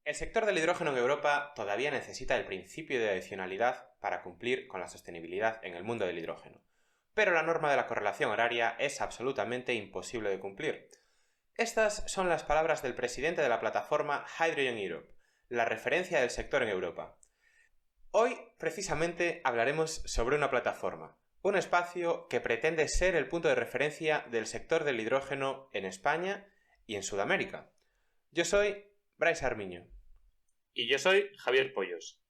El sector del hidrógeno en Europa todavía necesita el principio de adicionalidad para cumplir con la sostenibilidad en el mundo del hidrógeno, pero la norma de la correlación horaria es absolutamente imposible de cumplir. Estas son las palabras del presidente de la plataforma Hydrogen Europe, la referencia del sector en Europa. Hoy, precisamente, hablaremos sobre una plataforma, un espacio que pretende ser el punto de referencia del sector del hidrógeno en España y en Sudamérica. Yo soy Bryce Armiño. Y yo soy Javier Pollos.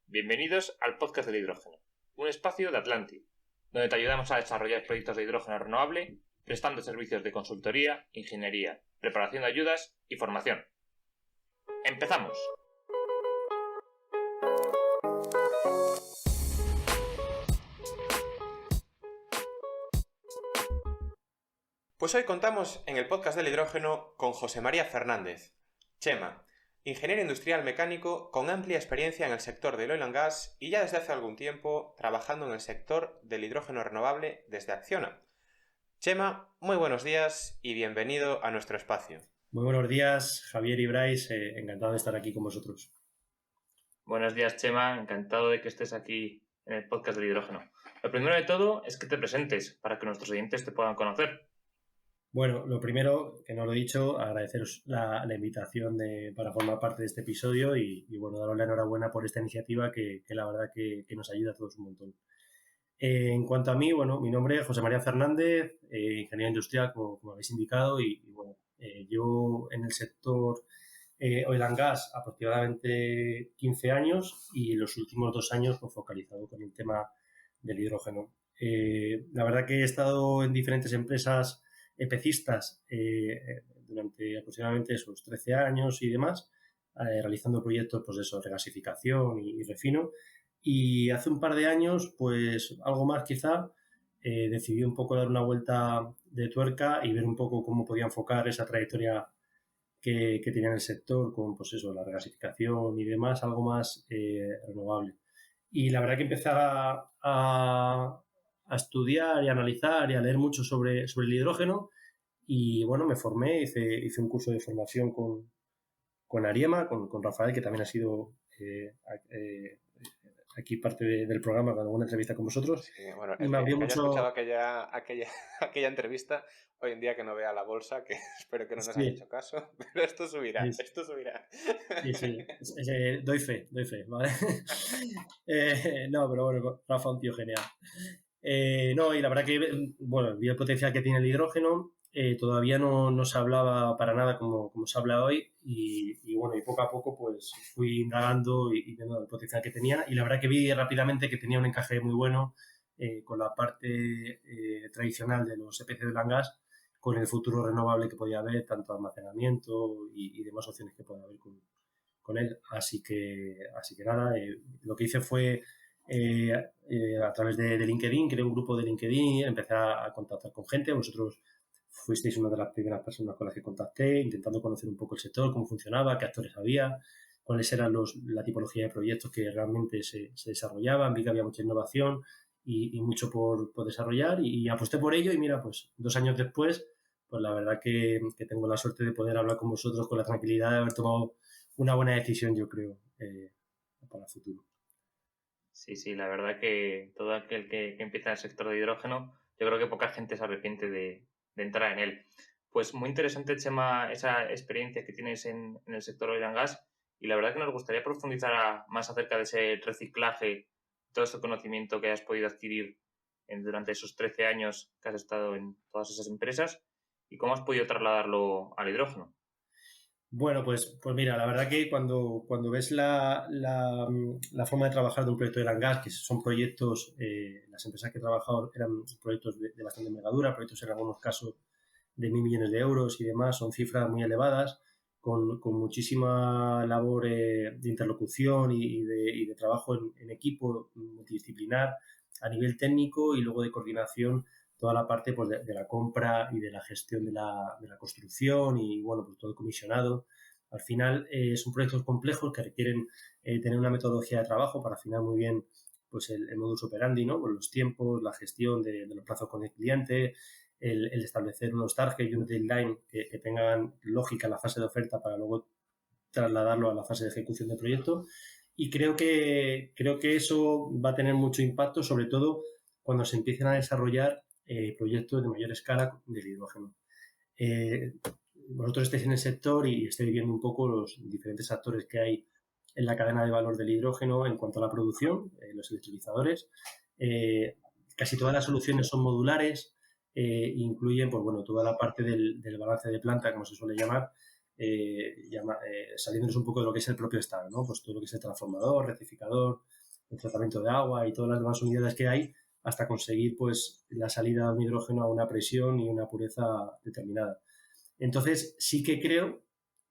Bienvenidos al podcast del hidrógeno, un espacio de Atlantic, donde te ayudamos a desarrollar proyectos de hidrógeno renovable, prestando servicios de consultoría, ingeniería, preparación de ayudas y formación. ¡Empezamos! Pues hoy contamos en el podcast del hidrógeno con José María Fernández, Chema, ingeniero industrial mecánico con amplia experiencia en el sector del oil and gas y ya desde hace algún tiempo trabajando en el sector del hidrógeno renovable desde Acciona. Chema, muy buenos días y bienvenido a nuestro espacio. Muy buenos días, Javier y Bryce, encantado de estar aquí con vosotros. Buenos días, Chema, encantado de que estés aquí en el podcast del hidrógeno. Lo primero de todo es que te presentes para que nuestros oyentes te puedan conocer. Bueno, lo primero, que no lo he dicho, agradeceros la invitación para formar parte de este episodio y bueno, daros la enhorabuena por esta iniciativa que la verdad que nos ayuda a todos un montón. En cuanto a mí, bueno, mi nombre es José María Fernández, ingeniero industrial, como habéis indicado, y bueno, llevo en el sector oil and gas aproximadamente 15 años y los últimos 2 años pues, focalizado con el tema del hidrógeno. La verdad que he estado en diferentes empresas EPCistas durante aproximadamente esos 13 años y demás, realizando proyectos pues eso, regasificación y refino. Y hace un par de años, pues algo más quizá, decidí un poco dar una vuelta de tuerca y ver un poco cómo podía enfocar esa trayectoria que tenía en el sector con, pues eso, la regasificación y demás, algo más renovable. Y la verdad que empecé a estudiar y a analizar y a leer mucho sobre el hidrógeno y bueno, me formé, hice un curso de formación con Ariema, con Rafael, que también ha sido aquí parte del programa con alguna entrevista con vosotros. Sí, bueno, y el me que abrió haya mucho... escuchado aquella entrevista, hoy en día que no vea la bolsa, que espero que no nos haya Sí, hecho caso, pero esto subirá, sí, esto subirá. sí. Doy fe, ¿vale? No, pero bueno, Rafa, un tío genial. No, y la verdad que, bueno, vi el potencial que tiene el hidrógeno, todavía no se hablaba para nada como se habla hoy y bueno, y poco a poco pues fui indagando y viendo el potencial que tenía y la verdad que vi rápidamente que tenía un encaje muy bueno con la parte tradicional de los EPC de oil and gas, con el futuro renovable que podía haber, tanto almacenamiento y demás opciones que pueda haber con él. Así que nada, lo que hice fue a través de LinkedIn, creé un grupo de LinkedIn, empecé a contactar con gente. Vosotros fuisteis una de las primeras personas con las que contacté, intentando conocer un poco el sector, cómo funcionaba, qué actores había, cuáles eran la tipología de proyectos que realmente se desarrollaban. Vi que había mucha innovación y mucho por desarrollar y aposté por ello y mira, pues 2 años después, pues la verdad que tengo la suerte de poder hablar con vosotros con la tranquilidad de haber tomado una buena decisión, yo creo, para el futuro. Sí, la verdad que todo aquel que empieza en el sector de hidrógeno, yo creo que poca gente se arrepiente de entrar en él. Pues muy interesante, Chema, esa experiencia que tienes en el sector oil and gas y la verdad que nos gustaría profundizar más acerca de ese reciclaje, todo ese conocimiento que has podido adquirir durante esos 13 años que has estado en todas esas empresas y cómo has podido trasladarlo al hidrógeno. Bueno, pues mira, la verdad que cuando ves la forma de trabajar de un proyecto de oil and gas, que son proyectos, las empresas que he trabajado eran proyectos de bastante envergadura, proyectos en algunos casos de 1.000 millones de euros y demás, son cifras muy elevadas, con muchísima labor de interlocución y de trabajo en equipo multidisciplinar a nivel técnico y luego de coordinación toda la parte pues, de la compra y de la gestión de la construcción y bueno, pues todo el comisionado. Al final son proyectos complejos que requieren tener una metodología de trabajo para afinar muy bien pues el modus operandi, ¿no? Pues los tiempos, la gestión de los plazos con el cliente, el establecer unos targets y un deadline que tengan lógica en la fase de oferta para luego trasladarlo a la fase de ejecución del proyecto. Y creo que eso va a tener mucho impacto, sobre todo cuando se empiecen a desarrollar proyectos de mayor escala del hidrógeno. Vosotros estáis en el sector y estáis viendo un poco los diferentes actores que hay en la cadena de valor del hidrógeno en cuanto a la producción, los electrolizadores. Casi todas las soluciones son modulares, incluyen pues, bueno, toda la parte del balance de planta, como se suele llamar, saliéndonos un poco de lo que es el propio stack, ¿no? Pues todo lo que es el transformador, rectificador, el tratamiento de agua y todas las demás unidades que hay hasta conseguir pues, la salida de un hidrógeno a una presión y una pureza determinada. Entonces, sí que creo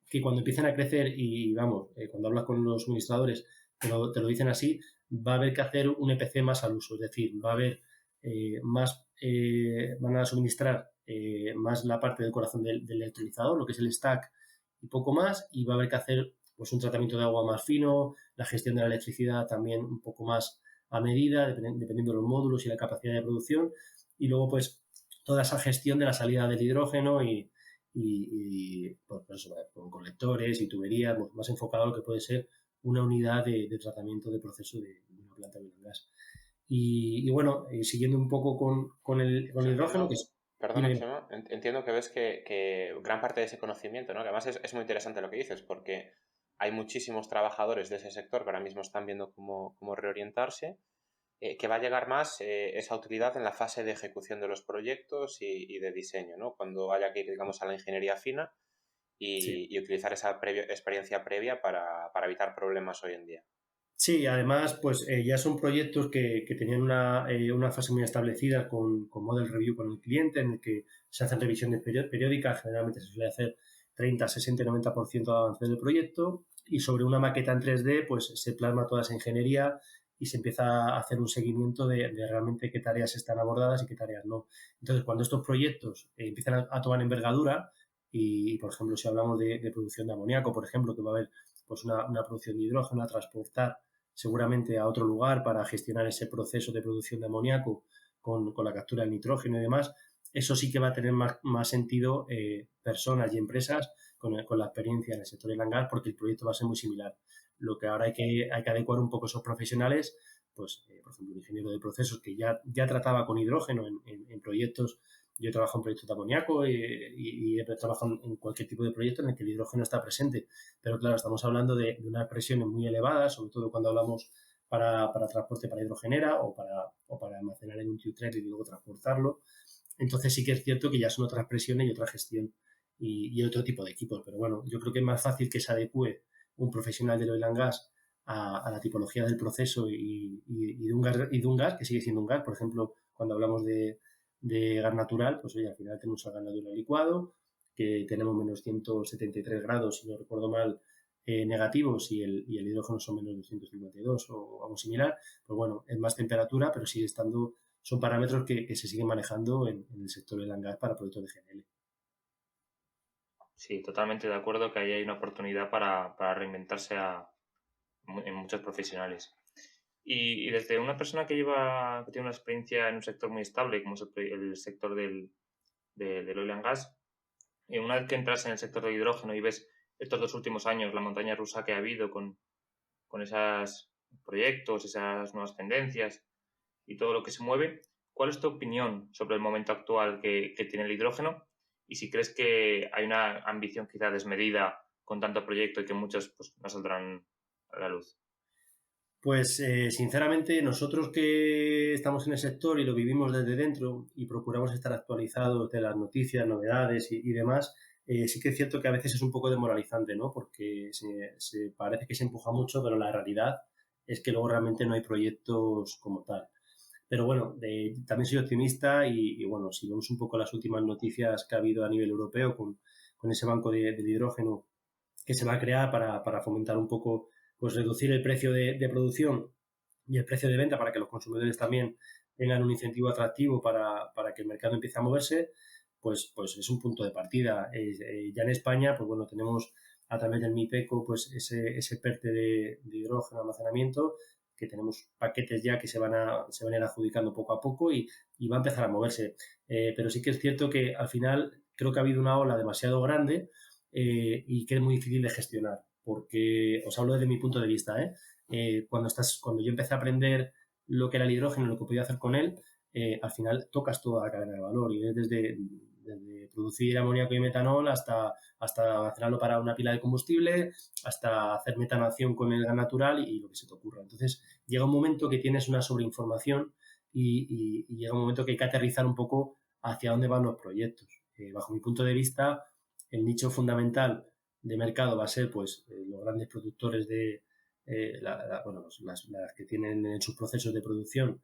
que cuando empiecen a crecer y, vamos, cuando hablas con los suministradores, te lo dicen así, va a haber que hacer un EPC más al uso, es decir, va a haber van a suministrar más la parte del corazón del electrolizador, lo que es el stack y poco más, y va a haber que hacer pues un tratamiento de agua más fino, la gestión de la electricidad también un poco más a medida, dependiendo de los módulos y la capacidad de producción, y luego pues toda esa gestión de la salida del hidrógeno y pues eso, con colectores y tuberías, más enfocado a lo que puede ser una unidad de tratamiento de proceso de una planta de oil and gas. Y bueno, siguiendo un poco con el hidrógeno, que es... Perdona, Chema, entiendo que ves que gran parte de ese conocimiento, ¿no? Que además es muy interesante lo que dices, porque hay muchísimos trabajadores de ese sector que ahora mismo están viendo cómo reorientarse, que va a llegar más esa utilidad en la fase de ejecución de los proyectos y de diseño, ¿no? Cuando haya que ir, digamos, a la ingeniería fina y utilizar esa experiencia previa para evitar problemas hoy en día. Sí, además, pues ya son proyectos que tenían una fase muy establecida con model review con el cliente, en el que se hacen revisiones periódicas, generalmente se suele hacer 30, 60, 90% de avance del proyecto, y sobre una maqueta en 3D, pues se plasma toda esa ingeniería y se empieza a hacer un seguimiento de realmente qué tareas están abordadas y qué tareas no. Entonces, cuando estos proyectos empiezan a tomar envergadura, y por ejemplo, si hablamos de producción de amoníaco, por ejemplo, que va a haber pues una producción de hidrógeno a transportar seguramente a otro lugar para gestionar ese proceso de producción de amoníaco con la captura del nitrógeno y demás, eso sí que va a tener más sentido personas y empresas con la experiencia en el sector del gas, porque el proyecto va a ser muy similar. Lo que ahora hay que adecuar un poco esos profesionales, pues por ejemplo, un ingeniero de procesos que ya trataba con hidrógeno en proyectos. Yo trabajo en proyectos de amoníaco y he trabajado en cualquier tipo de proyecto en el que el hidrógeno está presente. Pero claro, estamos hablando de unas presiones muy elevadas, sobre todo cuando hablamos para transporte para hidrogenera o para almacenar en un Q3 y luego transportarlo. Entonces sí que es cierto que ya son otras presiones y otra gestión y otro tipo de equipos. Pero bueno, yo creo que es más fácil que se adecue un profesional del oil and gas a la tipología del proceso y de un gas, que sigue siendo un gas. Por ejemplo, cuando hablamos de gas natural, pues oye, al final tenemos el gas natural licuado, que tenemos menos 173 grados, si no recuerdo mal, negativos y el hidrógeno son menos 252 o algo similar. Pues bueno, es más temperatura, pero sigue estando, son parámetros que se siguen manejando en el sector del gas para productos de GNL. Sí, totalmente de acuerdo que ahí hay una oportunidad para reinventarse en muchos profesionales. Y desde una persona que tiene una experiencia en un sector muy estable, como es el sector del oil and gas, y una vez que entras en el sector del hidrógeno y ves estos 2 últimos años, la montaña rusa que ha habido con esos proyectos, esas nuevas tendencias y todo lo que se mueve, ¿cuál es tu opinión sobre el momento actual que tiene el hidrógeno? Y si crees que hay una ambición quizá desmedida con tanto proyecto y que muchos pues, no saldrán a la luz. Pues sinceramente nosotros que estamos en el sector y lo vivimos desde dentro y procuramos estar actualizados de las noticias, novedades y demás, sí que es cierto que a veces es un poco demoralizante, ¿no? Porque se parece que se empuja mucho, pero la realidad es que luego realmente no hay proyectos como tal. Pero bueno, también soy optimista y bueno, si vemos un poco las últimas noticias que ha habido a nivel europeo con ese banco del hidrógeno que se va a crear para fomentar un poco, pues reducir el precio de producción y el precio de venta para que los consumidores también tengan un incentivo atractivo para que el mercado empiece a moverse, pues es un punto de partida. Ya en España, pues bueno, tenemos a través del MIPECO pues ese PERTE de hidrógeno almacenamiento, que tenemos paquetes ya que se van a ir adjudicando poco a poco y va a empezar a moverse. Pero sí que es cierto que al final creo que ha habido una ola demasiado grande y que es muy difícil de gestionar porque os hablo desde mi punto de vista, cuando yo empecé a aprender lo que era el hidrógeno, lo que podía hacer con él, al final tocas toda la cadena de valor y desde producir amoníaco y metanol hasta almacenarlo para una pila de combustible, hasta hacer metanación con el gas natural y lo que se te ocurra. Entonces, llega un momento que tienes una sobreinformación y llega un momento que hay que aterrizar un poco hacia dónde van los proyectos. Bajo mi punto de vista, el nicho fundamental de mercado va a ser pues los grandes productores de las que tienen en sus procesos de producción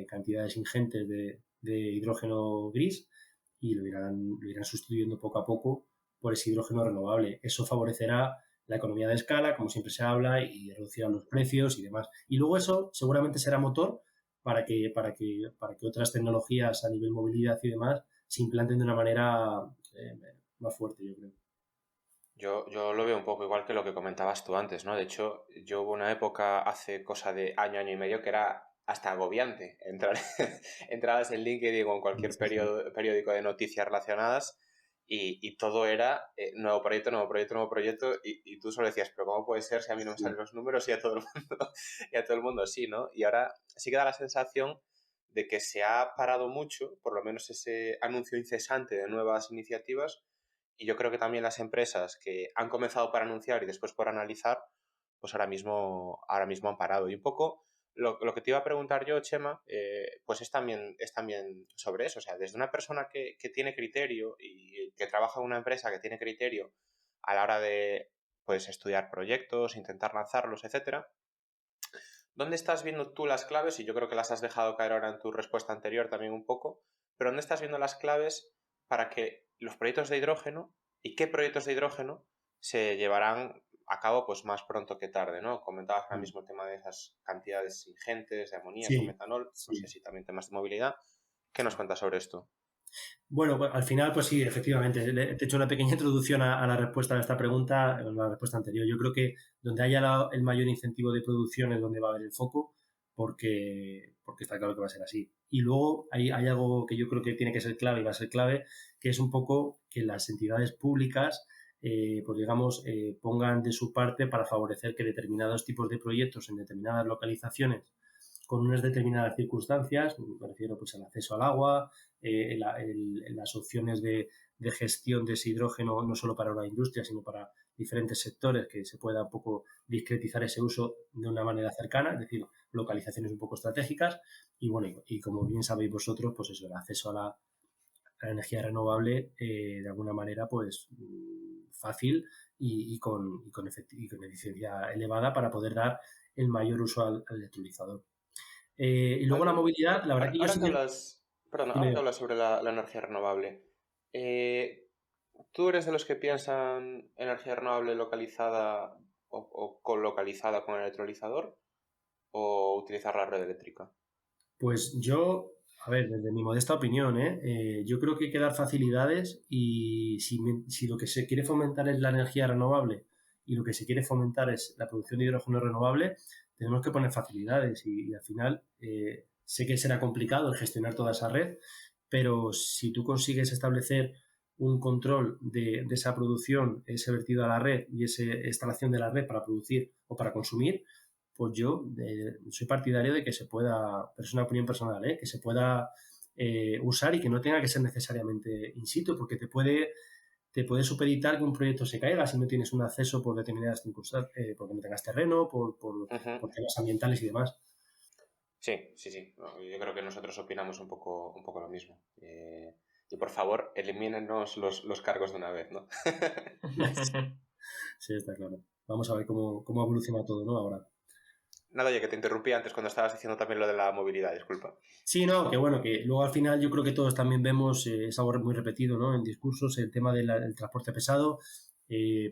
cantidades ingentes de hidrógeno gris y lo irán sustituyendo poco a poco por ese hidrógeno renovable. Eso favorecerá la economía de escala, como siempre se habla, y reducirá los precios y demás. Y luego eso seguramente será motor para que otras tecnologías a nivel movilidad y demás se implanten de una manera más fuerte, yo creo. Yo lo veo un poco igual que lo que comentabas tú antes, ¿no? De hecho, yo hubo una época hace cosa de año y medio que era hasta agobiante entrabas en LinkedIn o en cualquier periódico de noticias relacionadas y todo era nuevo proyecto y tú solo decías, pero ¿cómo puede ser si a mí no me salen los números y a todo el mundo, y a todo el mundo sí, ¿no? Y ahora sí que da la sensación de que se ha parado mucho, por lo menos ese anuncio incesante de nuevas iniciativas. Y yo creo que también las empresas que han comenzado por anunciar y después por analizar, pues ahora mismo han parado. Y un poco lo que te iba a preguntar yo, Chema, pues es también sobre eso. O sea, desde una persona que tiene criterio y que trabaja en una empresa que tiene criterio a la hora de pues, estudiar proyectos, intentar lanzarlos, etcétera, ¿dónde estás viendo tú las claves? Y yo creo que las has dejado caer ahora en tu respuesta anterior también un poco, pero ¿dónde estás viendo las claves para que los proyectos de hidrógeno y qué proyectos de hidrógeno se llevarán a cabo pues más pronto que tarde, ¿no? Comentabas ahora mismo el tema de esas cantidades ingentes de amoníaco, metanol, no sé si también temas de movilidad. ¿Qué nos cuentas sobre esto? Bueno, pues, al final, pues sí, efectivamente. Te he hecho una pequeña introducción a la respuesta a esta pregunta, a la respuesta anterior. Yo creo que donde haya el mayor incentivo de producción es donde va a haber el foco, porque está claro que va a ser así. Y luego hay algo que yo creo que tiene que ser clave y va a ser clave, que es un poco que las entidades públicas, pues digamos, pongan de su parte para favorecer que determinados tipos de proyectos en determinadas localizaciones con unas determinadas circunstancias, me refiero pues al acceso al agua, las opciones de gestión de ese hidrógeno no solo para una industria, sino para diferentes sectores, que se pueda un poco discretizar ese uso de una manera cercana, es decir, localizaciones un poco estratégicas. Y bueno, y como bien sabéis vosotros, pues eso, el acceso a la energía renovable de alguna manera pues fácil y con eficiencia elevada para poder dar el mayor uso al electrolizador. Y luego la movilidad, la verdad que yo sí que... Ahora que hablas sobre la energía renovable, ¿tú eres de los que piensan energía renovable localizada o colocalizada con el electrolizador o utilizar la red eléctrica? Pues yo, a ver, desde mi modesta opinión, yo creo que hay que dar facilidades y si lo que se quiere fomentar es la energía renovable y lo que se quiere fomentar es la producción de hidrógeno renovable, tenemos que poner facilidades y al final sé que será complicado el gestionar toda esa red, pero si tú consigues establecer un control de esa producción, ese vertido a la red y esa instalación de la red para producir o para consumir, pues yo soy partidario de que se pueda, pero es una opinión personal, que se pueda usar y que no tenga que ser necesariamente in situ, porque te puede supeditar que un proyecto se caiga si no tienes un acceso por determinadas circunstancias, porque no tengas terreno, por temas ambientales y demás. Sí. Yo creo que nosotros opinamos un poco lo mismo. Y por favor, elimínenos los cargos de una vez, ¿no? Sí, está claro. Vamos a ver cómo evoluciona todo, ¿no? Ahora. Nada, oye, que te interrumpí antes cuando estabas diciendo también lo de la movilidad, disculpa. Sí, no, que bueno, que luego al final yo creo que todos también vemos, es algo muy repetido, ¿no? En discursos, el tema del transporte pesado, yo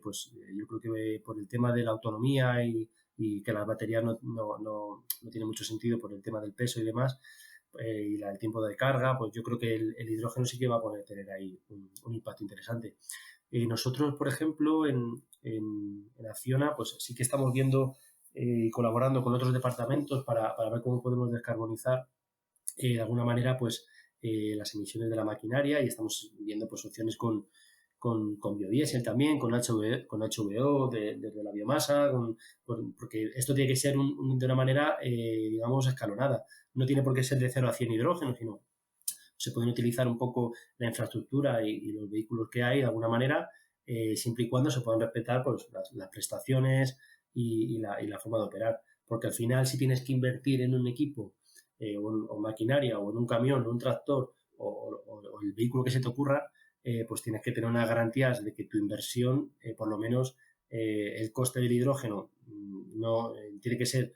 creo que por el tema de la autonomía y que las baterías no tiene mucho sentido por el tema del peso y demás, y el tiempo de carga, pues yo creo que el hidrógeno sí que va a poder tener ahí un impacto interesante. Nosotros, por ejemplo, en Acciona, pues sí que estamos viendo y colaborando con otros departamentos para ver cómo podemos descarbonizar de alguna manera pues las emisiones de la maquinaria y estamos viendo pues opciones con con biodiesel también, con HVO desde la biomasa, porque esto tiene que ser de una manera, digamos, escalonada. No tiene por qué ser de 0 a 100 hidrógeno, sino se pueden utilizar un poco la infraestructura y los vehículos que hay de alguna manera, siempre y cuando se puedan respetar pues, las prestaciones y la forma de operar. Porque al final, si tienes que invertir en un equipo o maquinaria o en un camión o un tractor o el vehículo que se te ocurra, pues tienes que tener unas garantías de que tu inversión, por lo menos el coste del hidrógeno no tiene que ser,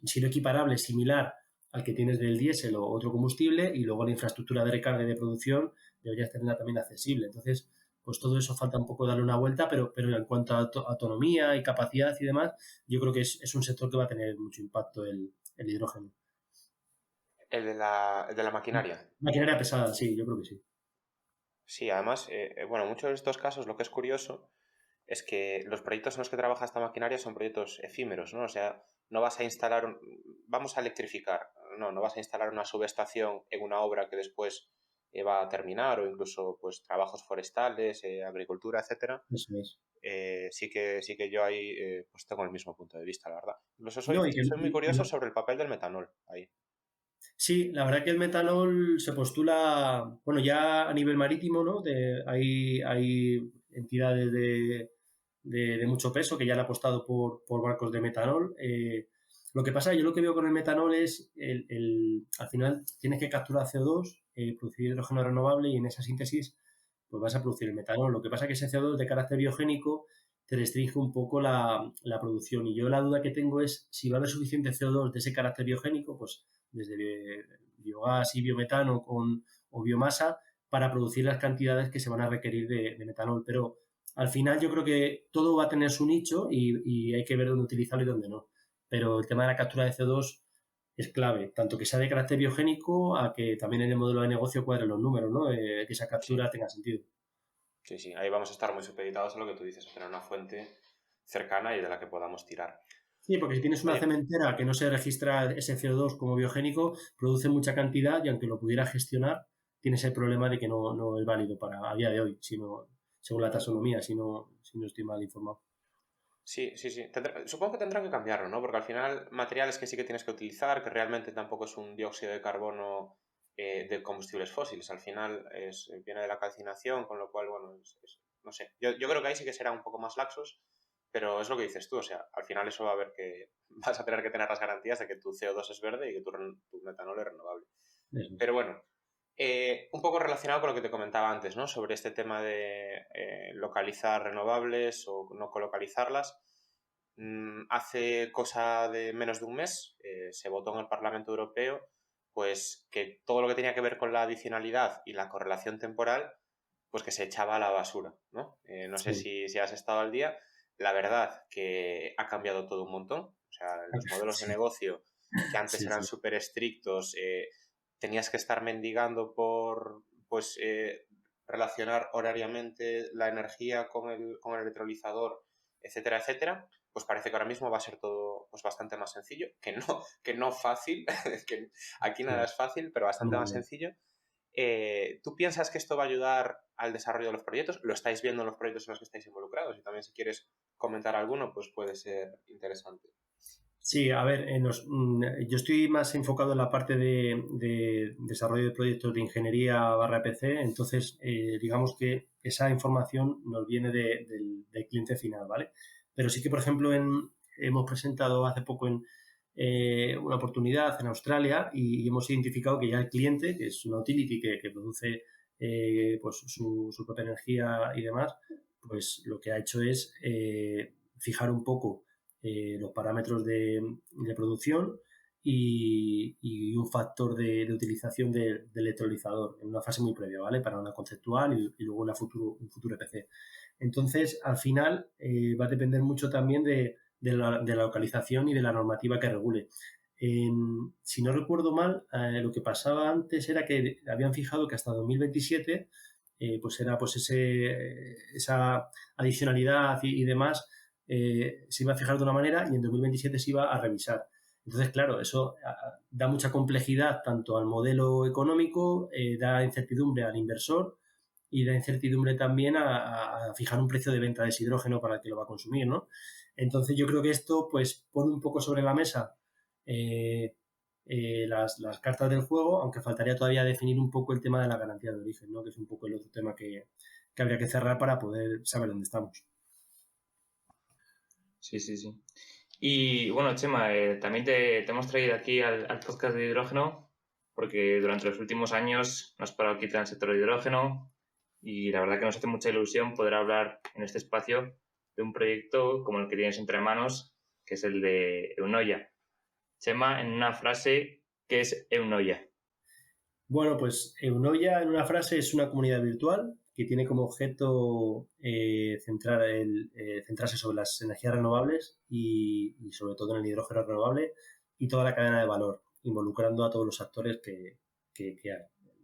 si no equiparable, similar al que tienes del diésel o otro combustible, y luego la infraestructura de recarga y de producción deberías tenerla también accesible. Entonces, pues todo eso falta un poco darle una vuelta, pero en cuanto a autonomía y capacidad y demás, yo creo que es un sector que va a tener mucho impacto el hidrógeno. El de la maquinaria. Maquinaria pesada, sí, yo creo que sí. Sí, además, bueno, muchos de estos casos lo que es curioso es que los proyectos en los que trabaja esta maquinaria son proyectos efímeros, ¿no? O sea, no vas a instalar, vamos a electrificar, no vas a instalar una subestación en una obra que después va a terminar, o incluso pues trabajos forestales, agricultura, etcétera. Eso es. Sí que yo ahí pues tengo el mismo punto de vista, la verdad. Incluso soy No, muy curioso sobre el papel del metanol ahí. Sí, la verdad que el metanol se postula, bueno, ya a nivel marítimo, ¿no? Hay entidades de mucho peso que ya han apostado por barcos de metanol. Lo que pasa, yo lo que veo con el metanol es, al final tienes que capturar CO2, producir hidrógeno renovable, y en esa síntesis pues vas a producir el metanol. Lo que pasa es que ese CO2 de carácter biogénico te restringe un poco la producción. Y yo la duda que tengo es si va a haber suficiente CO2 de ese carácter biogénico, pues desde biogás y biometano o biomasa, para producir las cantidades que se van a requerir de metanol. Pero al final yo creo que todo va a tener su nicho y hay que ver dónde utilizarlo y dónde no. Pero el tema de la captura de CO2 es clave, tanto que sea de carácter biogénico a que también en el modelo de negocio cuadren los números, ¿no? Que esa captura tenga sentido. Sí, ahí vamos a estar muy supeditados a lo que tú dices, tener una fuente cercana y de la que podamos tirar. Sí, porque si tienes una cementera que no se registra ese CO2 como biogénico, produce mucha cantidad y aunque lo pudiera gestionar, tienes el problema de que no es válido para a día de hoy, según la taxonomía, si no estoy mal informado. Sí. Supongo que tendrán que cambiarlo, ¿no? Porque al final materiales que sí que tienes que utilizar, que realmente tampoco es un dióxido de carbono de combustibles fósiles. Al final viene de la calcinación, con lo cual, bueno, no sé. Yo creo que ahí sí que serán un poco más laxos, pero es lo que dices tú. O sea, al final eso va a haber que... Vas a tener que tener las garantías de que tu CO2 es verde y que tu metanol es renovable. Eso. Pero bueno, un poco relacionado con lo que te comentaba antes, ¿no? Sobre este tema de localizar renovables o no colocalizarlas. Hace cosa de menos de un mes se votó en el Parlamento Europeo pues que todo lo que tenía que ver con la adicionalidad y la correlación temporal pues que se echaba a la basura, ¿no? No sé si has estado al día. La verdad que ha cambiado todo un montón. O sea, los modelos de negocio que antes eran súper estrictos, tenías que estar mendigando por pues relacionar horariamente la energía con el electrolizador, etcétera, etcétera. Pues parece que ahora mismo va a ser todo pues bastante más sencillo, que no fácil, que aquí nada es fácil, pero bastante más sencillo. ¿Tú piensas que esto va a ayudar al desarrollo de los proyectos? ¿Lo estáis viendo en los proyectos en los que estáis involucrados? Y también si quieres comentar alguno, pues puede ser interesante. Sí, a ver, yo estoy más enfocado en la parte de desarrollo de proyectos de ingeniería / PC, entonces digamos que esa información nos viene del cliente final, ¿vale? Pero sí que, por ejemplo, hemos presentado hace poco una oportunidad en Australia y hemos identificado que ya el cliente, que es una utility que produce pues su propia energía y demás, pues lo que ha hecho es fijar un poco los parámetros de producción y un factor de utilización del electrolizador en una fase muy previa, ¿vale? Para una conceptual y luego un futuro EPC. Entonces, al final, va a depender mucho también de la localización y de la normativa que regule. Si no recuerdo mal, lo que pasaba antes era que habían fijado que hasta 2027 pues era pues esa adicionalidad y demás se iba a fijar de una manera y en 2027 se iba a revisar. Entonces, claro, eso da mucha complejidad tanto al modelo económico, da incertidumbre al inversor y da incertidumbre también a fijar un precio de venta de ese hidrógeno para el que lo va a consumir, ¿no? Entonces yo creo que esto pues pone un poco sobre la mesa las cartas del juego, aunque faltaría todavía definir un poco el tema de la garantía de origen, ¿no? Que es un poco el otro tema que habría que cerrar para poder saber dónde estamos. Sí, sí, sí. Y bueno, Chema, también te hemos traído aquí al podcast de hidrógeno porque durante los últimos años nos has parado aquí en el sector de hidrógeno y la verdad que nos hace mucha ilusión poder hablar en este espacio de un proyecto como el que tienes entre manos, que es el de Eunoia. Chema, en una frase, ¿qué es Eunoia? Bueno, pues Eunoia en una frase es una comunidad virtual que tiene como objeto centrarse sobre las energías renovables y sobre todo en el hidrógeno renovable y toda la cadena de valor, involucrando a todos los actores que hay,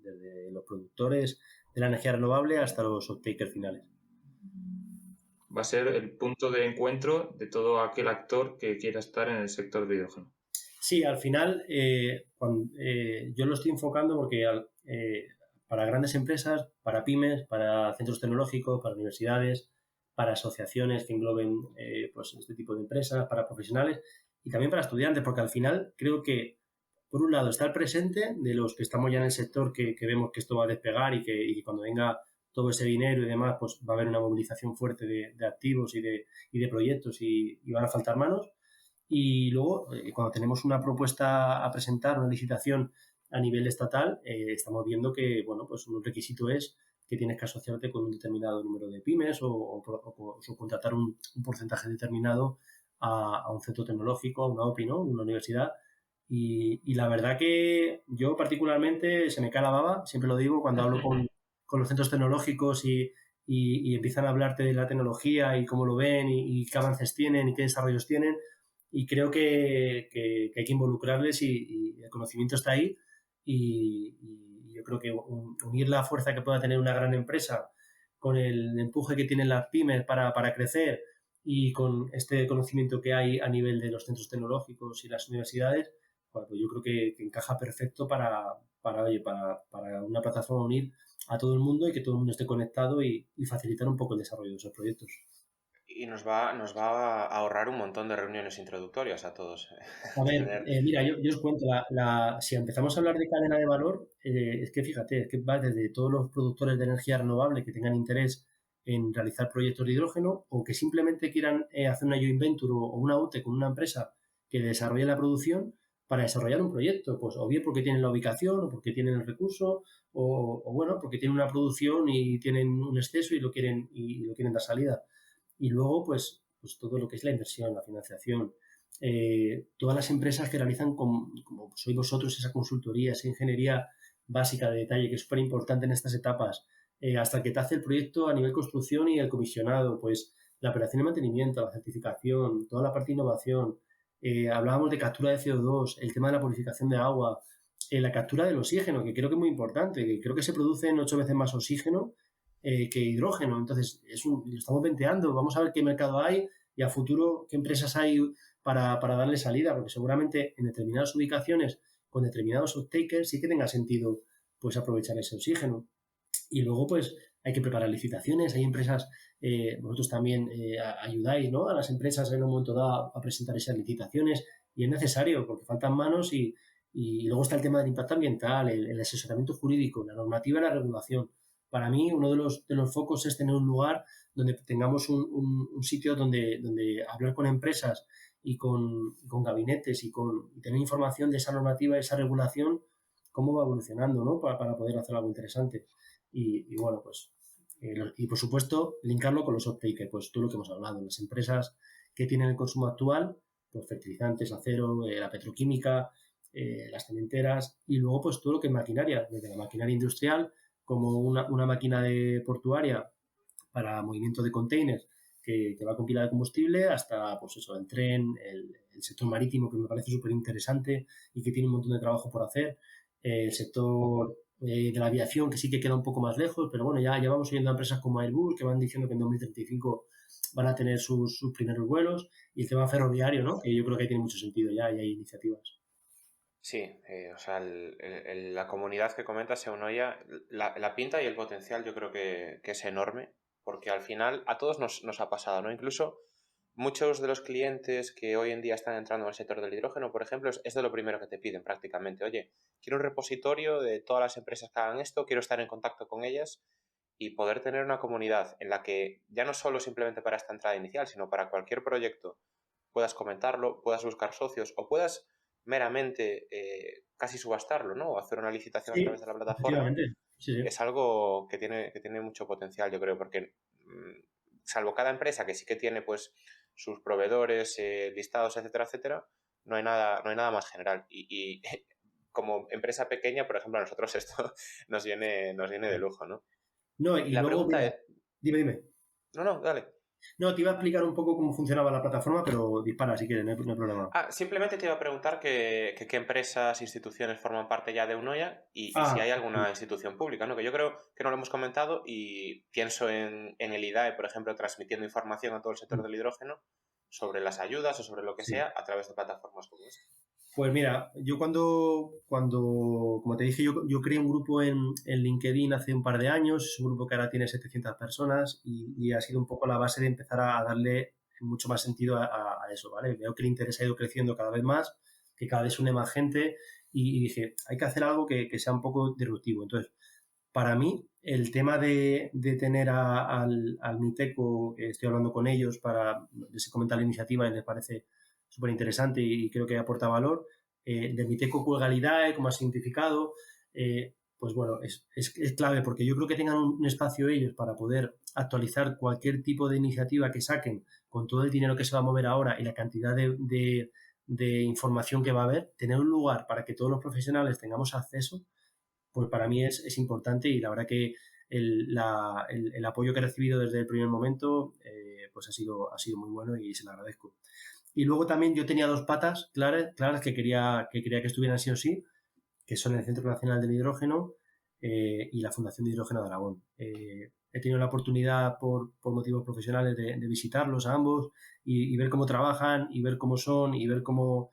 desde los productores de la energía renovable hasta los off-takers finales. Va a ser el punto de encuentro de todo aquel actor que quiera estar en el sector de hidrógeno. Sí, al final yo lo estoy enfocando porque para grandes empresas, para pymes, para centros tecnológicos, para universidades, para asociaciones que engloben pues este tipo de empresas, para profesionales y también para estudiantes, porque al final creo que, por un lado, está el presente de los que estamos ya en el sector, que vemos que esto va a despegar y que cuando venga todo ese dinero y demás, pues va a haber una movilización fuerte de activos y de proyectos y van a faltar manos. Y luego, cuando tenemos una propuesta a presentar, una licitación a nivel estatal, estamos viendo que, bueno, pues un requisito es que tienes que asociarte con un determinado número de pymes o subcontratar un porcentaje determinado a un centro tecnológico, a una OPI, ¿no? Una universidad. Y la verdad que yo particularmente se me cae la baba, siempre lo digo, cuando hablo con los centros tecnológicos y empiezan a hablarte de la tecnología y cómo lo ven y qué avances tienen y qué desarrollos tienen. Y creo que hay que involucrarles y el conocimiento está ahí y yo creo que unir la fuerza que pueda tener una gran empresa con el empuje que tienen las pymes para crecer y con este conocimiento que hay a nivel de los centros tecnológicos y las universidades, pues yo creo que encaja perfecto para una plataforma unir a todo el mundo y que todo el mundo esté conectado y facilitar un poco el desarrollo de esos proyectos. Y nos va a ahorrar un montón de reuniones introductorias a todos. A ver, mira, yo os cuento, si empezamos a hablar de cadena de valor, es que fíjate, es que va desde todos los productores de energía renovable que tengan interés en realizar proyectos de hidrógeno o que simplemente quieran hacer una joint venture o una UTE con una empresa que desarrolle la producción para desarrollar un proyecto, pues o bien porque tienen la ubicación o porque tienen el recurso o bueno, porque tienen una producción y tienen un exceso y lo quieren dar salida. Y luego, pues todo lo que es la inversión, la financiación, todas las empresas que realizan, como sois vosotros, esa consultoría, esa ingeniería básica de detalle, que es súper importante en estas etapas, hasta que te hace el proyecto a nivel construcción y el comisionado, pues la operación de mantenimiento, la certificación, toda la parte de innovación, hablábamos de captura de CO2, el tema de la purificación de agua, la captura del oxígeno, que creo que es muy importante, que creo que se produce 8 veces más oxígeno que hidrógeno. Entonces, lo estamos venteando, vamos a ver qué mercado hay y a futuro qué empresas hay para darle salida, porque seguramente en determinadas ubicaciones, con determinados off-takers, sí que tenga sentido pues aprovechar ese oxígeno. Y luego, pues, hay que preparar licitaciones, hay empresas, vosotros también ayudáis, ¿no?, a las empresas en un momento dado a presentar esas licitaciones y es necesario porque faltan manos y luego está el tema del impacto ambiental, el asesoramiento jurídico, la normativa y la regulación. Para mí, uno de los focos es tener un lugar donde tengamos un sitio donde hablar con empresas y con gabinetes y tener información de esa normativa, de esa regulación, cómo va evolucionando, ¿no?, para poder hacer algo interesante. Y bueno, pues, y por supuesto, linkarlo con los off-takers, pues todo lo que hemos hablado, las empresas que tienen el consumo actual, pues fertilizantes, acero, la petroquímica, las cementeras y luego pues todo lo que es maquinaria, desde la maquinaria industrial como una máquina de portuaria para movimiento de containers que va con pila de combustible hasta pues eso, el tren, el sector marítimo que me parece súper interesante y que tiene un montón de trabajo por hacer, el sector de la aviación que sí que queda un poco más lejos, pero bueno, ya vamos oyendo a empresas como Airbus que van diciendo que en 2035 van a tener sus primeros vuelos y el tema ferroviario, ¿no?, que yo creo que tiene mucho sentido ya y hay iniciativas. Sí, o sea, la comunidad que comentas, Eunoia, la pinta y el potencial yo creo que es enorme, porque al final a todos nos ha pasado, ¿no? Incluso muchos de los clientes que hoy en día están entrando en el sector del hidrógeno, por ejemplo, es de lo primero que te piden prácticamente. Oye, quiero un repositorio de todas las empresas que hagan esto, quiero estar en contacto con ellas y poder tener una comunidad en la que ya no solo simplemente para esta entrada inicial, sino para cualquier proyecto puedas comentarlo, puedas buscar socios o puedas meramente casi subastarlo, ¿no? O hacer una licitación a Sí, través de la plataforma, efectivamente. Sí, sí. es algo que tiene mucho potencial, yo creo, porque salvo cada empresa que sí que tiene pues sus proveedores, listados, etcétera, etcétera, no hay nada más general. Y como empresa pequeña, por ejemplo, a nosotros esto nos viene de lujo, ¿no? No, Y y la luego, pregunta mira, es, dime. no, no, dale. No, te iba a explicar un poco cómo funcionaba la plataforma, pero dispara si quieres, no hay problema. Ah, simplemente te iba a preguntar que qué empresas, instituciones forman parte ya de Unoya y si Ah, hay alguna institución pública, ¿no? Que yo creo que no lo hemos comentado y pienso en el IDAE, por ejemplo, transmitiendo información a todo el sector del hidrógeno sobre las ayudas o sobre lo que sí. sea a través de plataformas como esta. Pues mira, yo como te dije, yo creé un grupo en LinkedIn hace un par de años, es un grupo que ahora tiene 700 personas y ha sido un poco la base de empezar a darle mucho más sentido a eso, ¿vale? Veo que el interés ha ido creciendo cada vez más, que cada vez une más gente y dije, hay que hacer algo que sea un poco disruptivo. Entonces, para mí, el tema de tener al MITECO, estoy hablando con ellos para, les he comentado la iniciativa y les parece súper interesante y creo que aporta valor. De MITECO cuelga el IDAE, como ha significado, pues bueno, es clave porque yo creo que tengan un espacio ellos para poder actualizar cualquier tipo de iniciativa que saquen con todo el dinero que se va a mover ahora y la cantidad de información que va a haber, tener un lugar para que todos los profesionales tengamos acceso pues para mí es importante y la verdad que el apoyo que he recibido desde el primer momento pues ha sido muy bueno y se lo agradezco. Y luego también yo tenía dos patas claras que quería que estuvieran sí o sí, que son el Centro Nacional del Hidrógeno y la Fundación de Hidrógeno de Aragón. He tenido la oportunidad por motivos profesionales de visitarlos a ambos y ver cómo trabajan y ver cómo son y ver cómo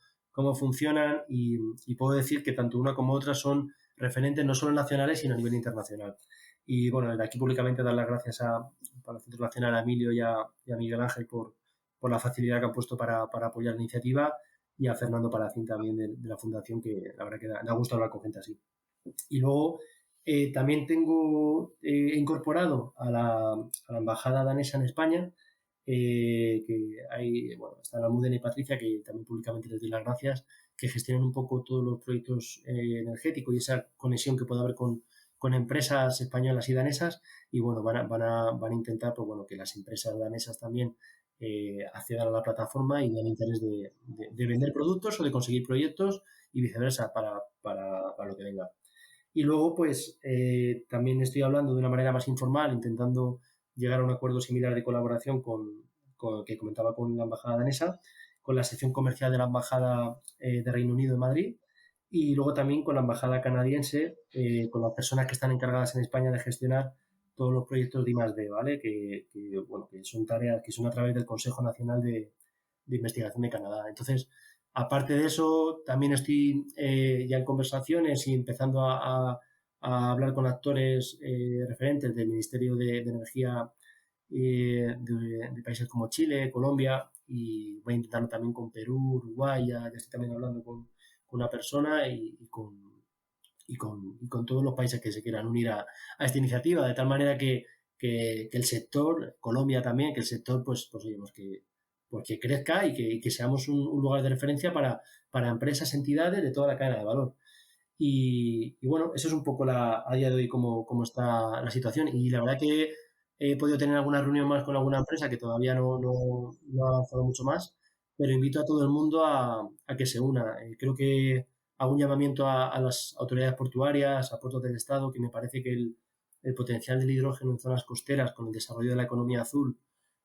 funcionan y puedo decir que tanto una como otra son referentes no solo nacionales sino a nivel internacional. Y bueno, de aquí públicamente dar las gracias al Centro Nacional, a Emilio y a Miguel Ángel por la facilidad que han puesto para apoyar la iniciativa y a Fernando Palacín también de la Fundación, que la verdad que da gusto hablar con gente así. Y luego también he incorporado a la Embajada Danesa en España, que hay, bueno, está la Muden y Patricia, que también públicamente les doy las gracias, que gestionan un poco todos los proyectos energéticos y esa conexión que puede haber con empresas españolas y danesas. Y bueno, van a intentar pues, bueno, que las empresas danesas también accedan a la plataforma y den interés de vender productos o de conseguir proyectos y viceversa para lo que venga. Y luego, pues, también estoy hablando de una manera más informal, intentando llegar a un acuerdo similar de colaboración que comentaba con la Embajada danesa, con la sección comercial de la Embajada de Reino Unido en Madrid y luego también con la Embajada canadiense, con las personas que están encargadas en España de gestionar todos los proyectos de I+D, ¿vale? Bueno, que son tareas que son a través del Consejo Nacional de Investigación de Canadá. Entonces, aparte de eso, también estoy ya en conversaciones y empezando a hablar con actores referentes del Ministerio de Energía de países como Chile, Colombia, y voy a intentarlo también con Perú, Uruguay, ya estoy también hablando con una persona y con todos los países que se quieran unir a esta iniciativa, de tal manera que el sector, Colombia también, que el sector pues oye, pues que crezca y que seamos un lugar de referencia para empresas, entidades de toda la cadena de valor. Y bueno, eso es un poco a día de hoy cómo está la situación. Y la verdad que he podido tener alguna reunión más con alguna empresa que todavía no ha avanzado mucho más, pero invito a todo el mundo a que se una. Creo que hago un llamamiento a las autoridades portuarias, a puertos del Estado, que me parece que el potencial del hidrógeno en zonas costeras con el desarrollo de la economía azul,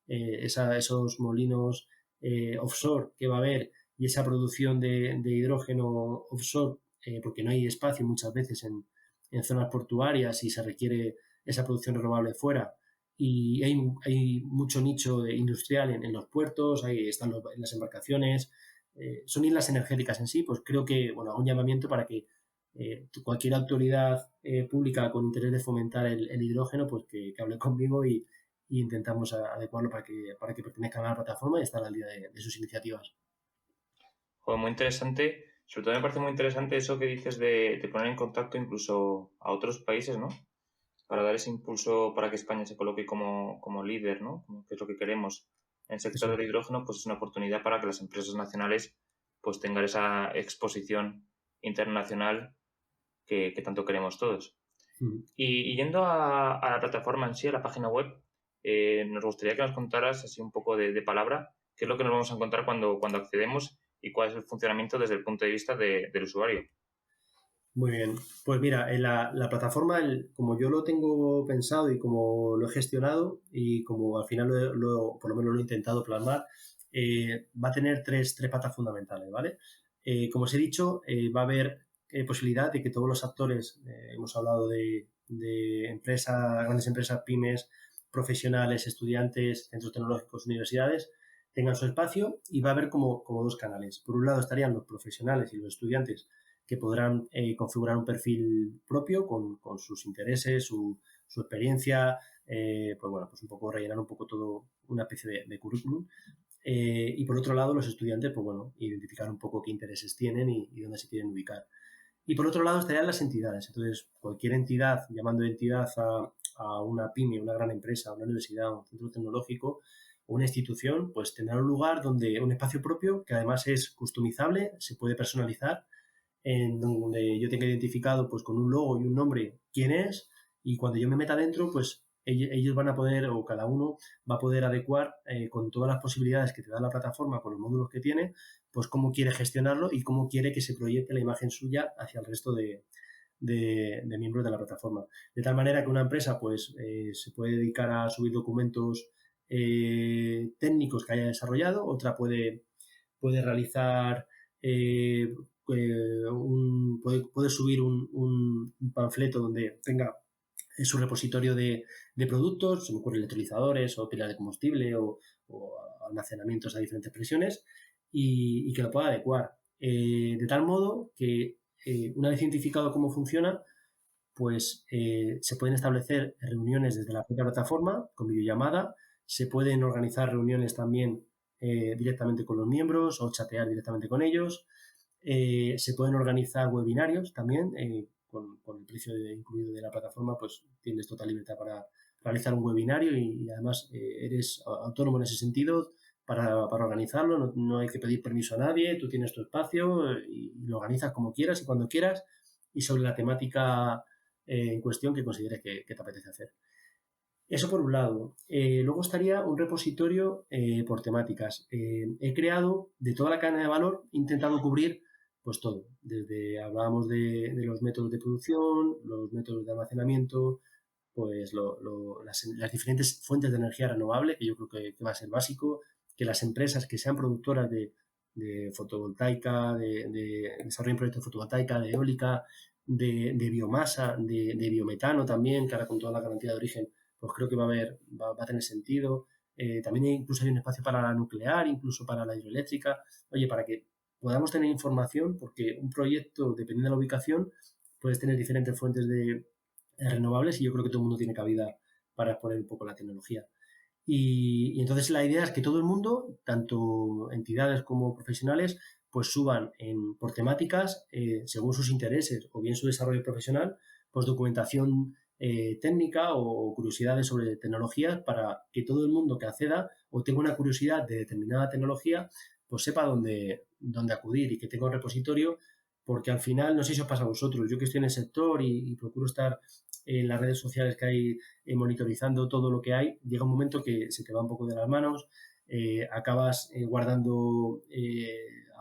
esos molinos offshore que va a haber y esa producción de hidrógeno offshore porque no hay espacio muchas veces en zonas portuarias y se requiere esa producción renovable fuera. Y hay mucho nicho industrial en los puertos, ahí están las embarcaciones, son islas energéticas en sí, pues creo que, bueno, hago un llamamiento para que cualquier autoridad pública con interés de fomentar el hidrógeno, pues que hable conmigo y intentamos adecuarlo para que pertenezcan a la plataforma y estar al día de sus iniciativas. Joder, muy interesante. Sobre todo me parece muy interesante eso que dices de poner en contacto incluso a otros países, ¿no? Para dar ese impulso para que España se coloque como líder, ¿no? Que es lo que queremos. En el sector Eso. del hidrógeno, pues es una oportunidad para que las empresas nacionales pues tengan esa exposición internacional que tanto queremos todos. Y yendo a la plataforma en sí, a la página web, nos gustaría que nos contaras así un poco de palabra qué es lo que nos vamos a encontrar cuando accedemos y cuál es el funcionamiento desde el punto de vista del usuario. Muy bien. Pues mira, en la plataforma, como yo lo tengo pensado y como lo he gestionado y como al final por lo menos lo he intentado plasmar, va a tener tres patas fundamentales, ¿vale? Como os he dicho, va a haber posibilidad de que todos los actores, hemos hablado de empresas, grandes empresas, pymes, profesionales, estudiantes, centros tecnológicos, universidades, tengan su espacio y va a haber como dos canales. Por un lado estarían los profesionales y los estudiantes que podrán configurar un perfil propio con sus intereses, su experiencia, pues bueno, pues un poco rellenar un poco todo, una especie de currículum. Y por otro lado, los estudiantes, pues bueno, identificar un poco qué intereses tienen y dónde se quieren ubicar. Y por otro lado estarían las entidades. Entonces, cualquier entidad, llamando entidad a una pyme, una gran empresa, una universidad, un centro tecnológico o una institución, pues tendrá un lugar donde un espacio propio que además es customizable, se puede personalizar, en donde yo tenga identificado pues con un logo y un nombre quién es, y cuando yo me meta dentro, pues ellos van a poder, o cada uno va a poder adecuar con todas las posibilidades que te da la plataforma, con los módulos que tiene, pues cómo quiere gestionarlo y cómo quiere que se proyecte la imagen suya hacia el resto de miembros de la plataforma. De tal manera que una empresa pues se puede dedicar a subir documentos técnicos que haya desarrollado, otra puede realizar puede subir un panfleto donde tenga su repositorio de productos, se me ocurre electrolizadores o pilas de combustible o almacenamientos a diferentes presiones y que lo pueda adecuar. De tal modo que una vez identificado cómo funciona, pues se pueden establecer reuniones desde la propia plataforma con videollamada, se pueden organizar reuniones también directamente con los miembros o chatear directamente con ellos. Se pueden organizar webinarios también, con el precio incluido de la plataforma, pues tienes total libertad para realizar un webinario y además eres autónomo en ese sentido para organizarlo, no hay que pedir permiso a nadie, tú tienes tu espacio y lo organizas como quieras y cuando quieras y sobre la temática en cuestión que consideres que te apetece hacer. Eso por un lado. Luego estaría un repositorio por temáticas. He creado de toda la cadena de valor, he intentado cubrir pues todo. Hablábamos de los métodos de producción, los métodos de almacenamiento, pues las diferentes fuentes de energía renovable, que yo creo que va a ser básico, que las empresas que sean productoras de fotovoltaica, de desarrollo de proyectos de fotovoltaica, de eólica, de biomasa, de biometano también, que ahora con toda la garantía de origen pues creo que va a tener sentido. También incluso hay un espacio para la nuclear, incluso para la hidroeléctrica. Oye, para que podamos tener información, porque un proyecto, dependiendo de la ubicación, puedes tener diferentes fuentes de renovables y yo creo que todo el mundo tiene cabida para exponer un poco la tecnología. Y entonces la idea es que todo el mundo, tanto entidades como profesionales, pues suban por temáticas, según sus intereses o bien su desarrollo profesional, pues documentación técnica o curiosidades sobre tecnologías para que todo el mundo que acceda o tenga una curiosidad de determinada tecnología, pues sepa dónde acudir y que tenga un repositorio, porque al final, no sé si os pasa a vosotros, yo que estoy en el sector y procuro estar en las redes sociales que hay monitorizando todo lo que hay, llega un momento que se te va un poco de las manos, acabas guardando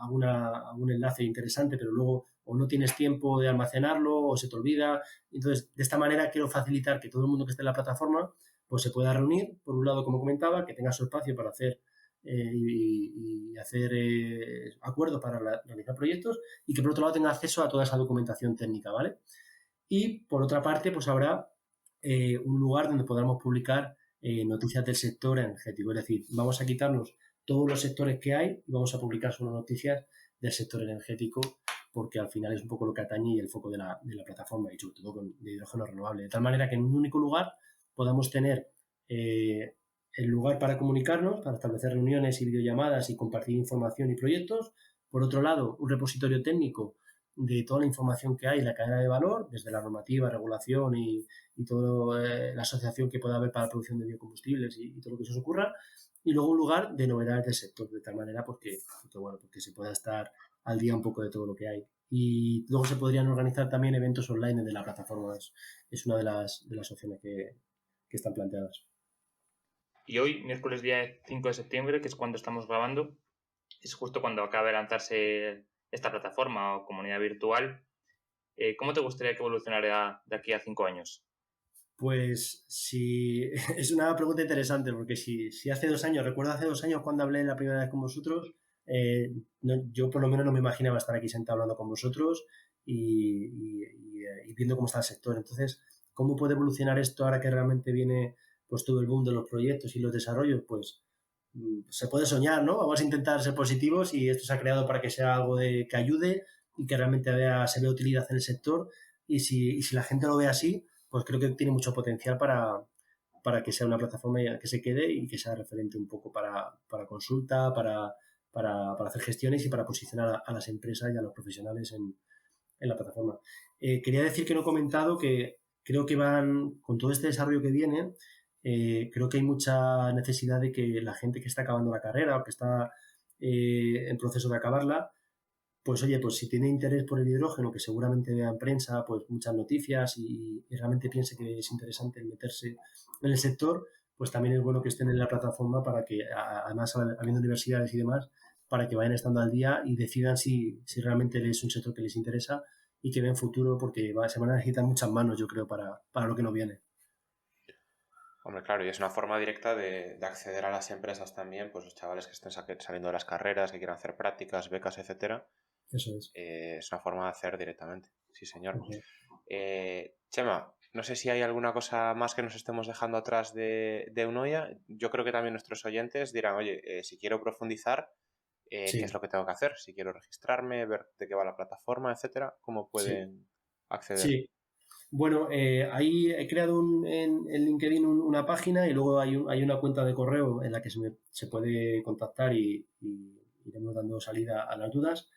algún enlace interesante, pero luego o no tienes tiempo de almacenarlo o se te olvida. Entonces, de esta manera quiero facilitar que todo el mundo que esté en la plataforma pues se pueda reunir, por un lado, como comentaba, que tenga su espacio para hacer y hacer acuerdos para realizar proyectos y que por otro lado tenga acceso a toda esa documentación técnica, ¿vale? Y por otra parte, pues habrá un lugar donde podamos publicar noticias del sector energético. Es decir, vamos a quitarnos todos los sectores que hay y vamos a publicar solo noticias del sector energético, porque al final es un poco lo que atañe y el foco de la plataforma, y sobre todo de hidrógeno renovable. De tal manera que en un único lugar podamos tener el lugar para comunicarnos, para establecer reuniones y videollamadas y compartir información y proyectos. Por otro lado, un repositorio técnico de toda la información que hay en la cadena de valor, desde la normativa, regulación y toda la asociación que pueda haber para la producción de biocombustibles y todo lo que se os ocurra. Y luego un lugar de novedades del sector, de tal manera porque se pueda estar al día un poco de todo lo que hay. Y luego se podrían organizar también eventos online de la plataforma. Es una de las opciones que están planteadas. Y hoy, miércoles día 5 de septiembre, que es cuando estamos grabando, es justo cuando acaba de lanzarse esta plataforma o comunidad virtual. ¿Cómo te gustaría que evolucionara de aquí a 5 años? Pues sí, es una pregunta interesante, porque si hace 2 años, recuerdo hace 2 años cuando hablé la primera vez con vosotros, yo por lo menos no me imaginaba estar aquí sentado hablando con vosotros y viendo cómo está el sector. Entonces, ¿cómo puede evolucionar esto ahora que realmente viene pues todo el boom de los proyectos y los desarrollos? Pues se puede soñar, ¿no? Vamos a intentar ser positivos y esto se ha creado para que sea algo que ayude y que realmente se vea utilidad en el sector, y si la gente lo ve así, pues creo que tiene mucho potencial para que sea una plataforma que se quede y que sea referente un poco para consulta, para hacer gestiones y para posicionar a las empresas y a los profesionales en la plataforma. Quería decir que no he comentado que creo que van, con todo este desarrollo que viene, creo que hay mucha necesidad de que la gente que está acabando la carrera o que está en proceso de acabarla, pues oye, pues si tiene interés por el hidrógeno, que seguramente vea en prensa pues muchas noticias y realmente piense que es interesante meterse en el sector, pues también es bueno que estén en la plataforma para que, además habiendo universidades y demás, para que vayan estando al día y decidan si realmente es un sector que les interesa y que ven futuro, porque se van a necesitar muchas manos, yo creo, para lo que nos viene. Hombre, claro, y es una forma directa de acceder a las empresas también, pues los chavales que estén saliendo de las carreras, que quieran hacer prácticas, becas, etcétera. Eso es. Es una forma de hacer directamente, sí señor. Uh-huh. Chema, no sé si hay alguna cosa más que nos estemos dejando atrás de Unoya. Yo creo que también nuestros oyentes dirán, oye, si quiero profundizar, Sí. ¿qué es lo que tengo que hacer? Si quiero registrarme, ver de qué va la plataforma, etcétera, ¿cómo pueden acceder? Sí. Bueno, ahí he creado en LinkedIn una página, y luego hay una cuenta de correo en la que se puede contactar y iremos dando salida a las dudas.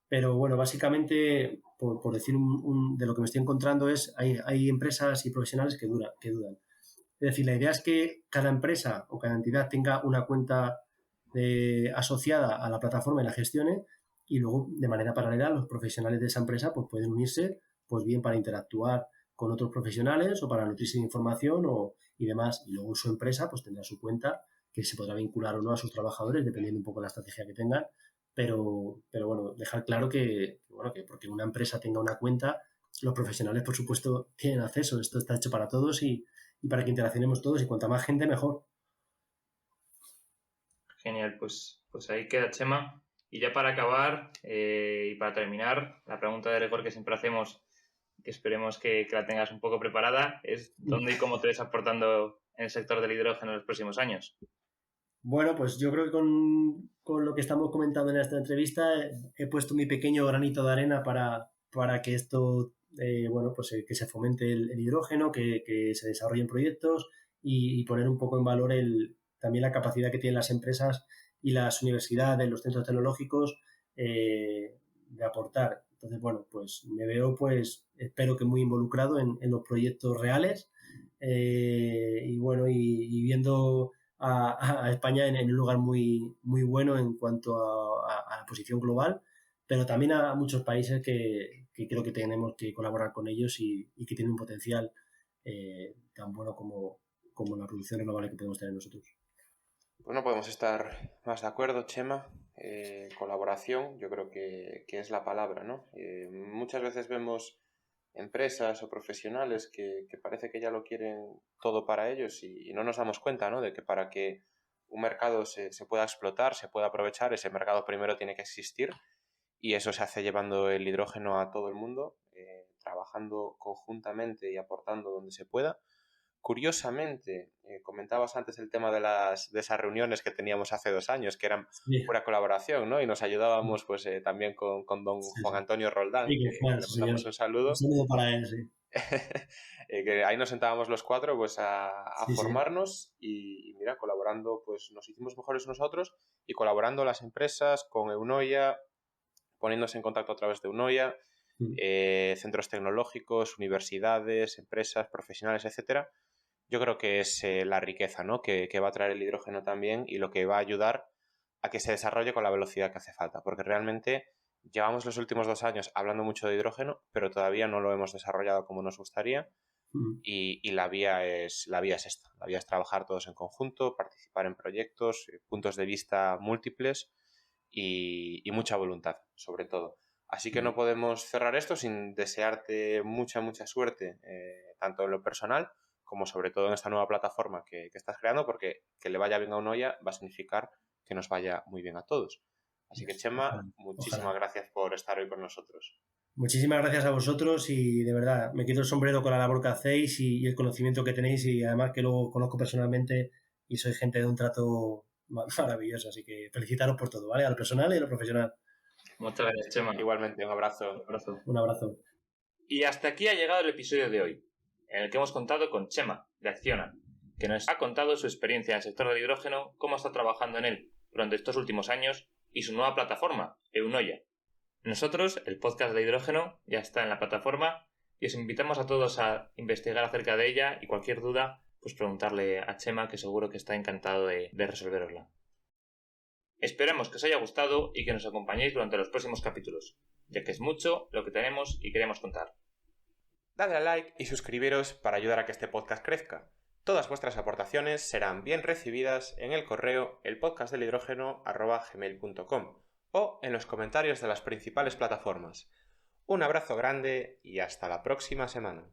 Pero bueno, básicamente, por decir de lo que me estoy encontrando, hay empresas y profesionales que dudan. Es decir, la idea es que cada empresa o cada entidad tenga una cuenta asociada a la plataforma y la gestione, y luego, de manera paralela, los profesionales de esa empresa pues pueden unirse, pues bien para interactuar con otros profesionales o para nutrirse de información y demás. Y luego su empresa pues tendrá su cuenta, que se podrá vincular o no a sus trabajadores, dependiendo un poco de la estrategia que tengan. Pero bueno, dejar claro que porque una empresa tenga una cuenta, los profesionales, por supuesto, tienen acceso. Esto está hecho para todos y para que interaccionemos todos, y cuanta más gente, mejor. Genial, pues ahí queda, Chema. Y ya para acabar y para terminar, la pregunta de rigor que siempre hacemos, que esperemos que la tengas un poco preparada, es ¿dónde y cómo te ves aportando en el sector del hidrógeno en los próximos años? Bueno, pues yo creo que con lo que estamos comentando en esta entrevista he puesto mi pequeño granito de arena para que esto, pues que se fomente el hidrógeno, que se desarrollen proyectos y poner un poco en valor también la capacidad que tienen las empresas y las universidades, los centros tecnológicos, de aportar. Entonces, bueno, pues me veo, pues espero que muy involucrado en los proyectos reales, y bueno, y viendo a España en un lugar muy, muy bueno en cuanto a la posición global, pero también a muchos países que creo que tenemos que colaborar con ellos y que tienen un potencial tan bueno como la producción renovable que podemos tener nosotros. Pues no podemos estar más de acuerdo, Chema. Colaboración, yo creo que es la palabra, ¿no? Muchas veces vemos empresas o profesionales que parece que ya lo quieren todo para ellos y no nos damos cuenta, ¿no? De que para que un mercado se pueda explotar, se pueda aprovechar, ese mercado primero tiene que existir, y eso se hace llevando el hidrógeno a todo el mundo, trabajando conjuntamente y aportando donde se pueda, curiosamente, comentabas antes el tema de esas reuniones que teníamos hace 2 años, que eran Sí, pura colaboración, ¿no? Y nos ayudábamos pues también con don sí, Juan sí. Antonio Roldán, Sí, que Juan, le sí, señor. mandamos un Un saludo. saludo para él, sí. Que ahí nos sentábamos los 4 pues a Sí, sí. formarnos y mira, colaborando, pues nos hicimos mejores nosotros y colaborando las empresas con Eunoia, poniéndose en contacto a través de Eunoia, centros tecnológicos, universidades, empresas, profesionales, etcétera. Yo creo que es la riqueza, ¿no? que va a traer el hidrógeno también y lo que va a ayudar a que se desarrolle con la velocidad que hace falta, porque realmente llevamos los últimos 2 años hablando mucho de hidrógeno, pero todavía no lo hemos desarrollado como nos gustaría y la vía es esta. La vía es trabajar todos en conjunto, participar en proyectos, puntos de vista múltiples y mucha voluntad, sobre todo. Así que no podemos cerrar esto sin desearte mucha suerte, tanto en lo personal como sobre todo en esta nueva plataforma que estás creando, porque que le vaya bien a Eunoia va a significar que nos vaya muy bien a todos. Así que, Chema, Ojalá, muchísimas ojalá. gracias por estar hoy con nosotros. Muchísimas gracias a vosotros y de verdad me quito el sombrero con la labor que hacéis y el conocimiento que tenéis y además que lo conozco personalmente y soy gente de un trato maravilloso, así que felicitaros por todo, ¿vale? Al personal y a lo profesional. Muchas gracias, Chema. Igualmente, un abrazo. Un abrazo. Un abrazo. Y hasta aquí ha llegado el episodio de hoy, en el que hemos contado con Chema, de Acciona, que nos ha contado su experiencia en el sector del hidrógeno, cómo está trabajando en él durante estos últimos años y su nueva plataforma, Eunoia. Nosotros, el podcast de hidrógeno, ya está en la plataforma y os invitamos a todos a investigar acerca de ella y cualquier duda, pues preguntarle a Chema, que seguro que está encantado de resolverosla. Esperamos que os haya gustado y que nos acompañéis durante los próximos capítulos, ya que es mucho lo que tenemos y queremos contar. Dadle a like y suscribiros para ayudar a que este podcast crezca. Todas vuestras aportaciones serán bien recibidas en el correo elpodcastdelhidrógeno@gmail.com o en los comentarios de las principales plataformas. Un abrazo grande y hasta la próxima semana.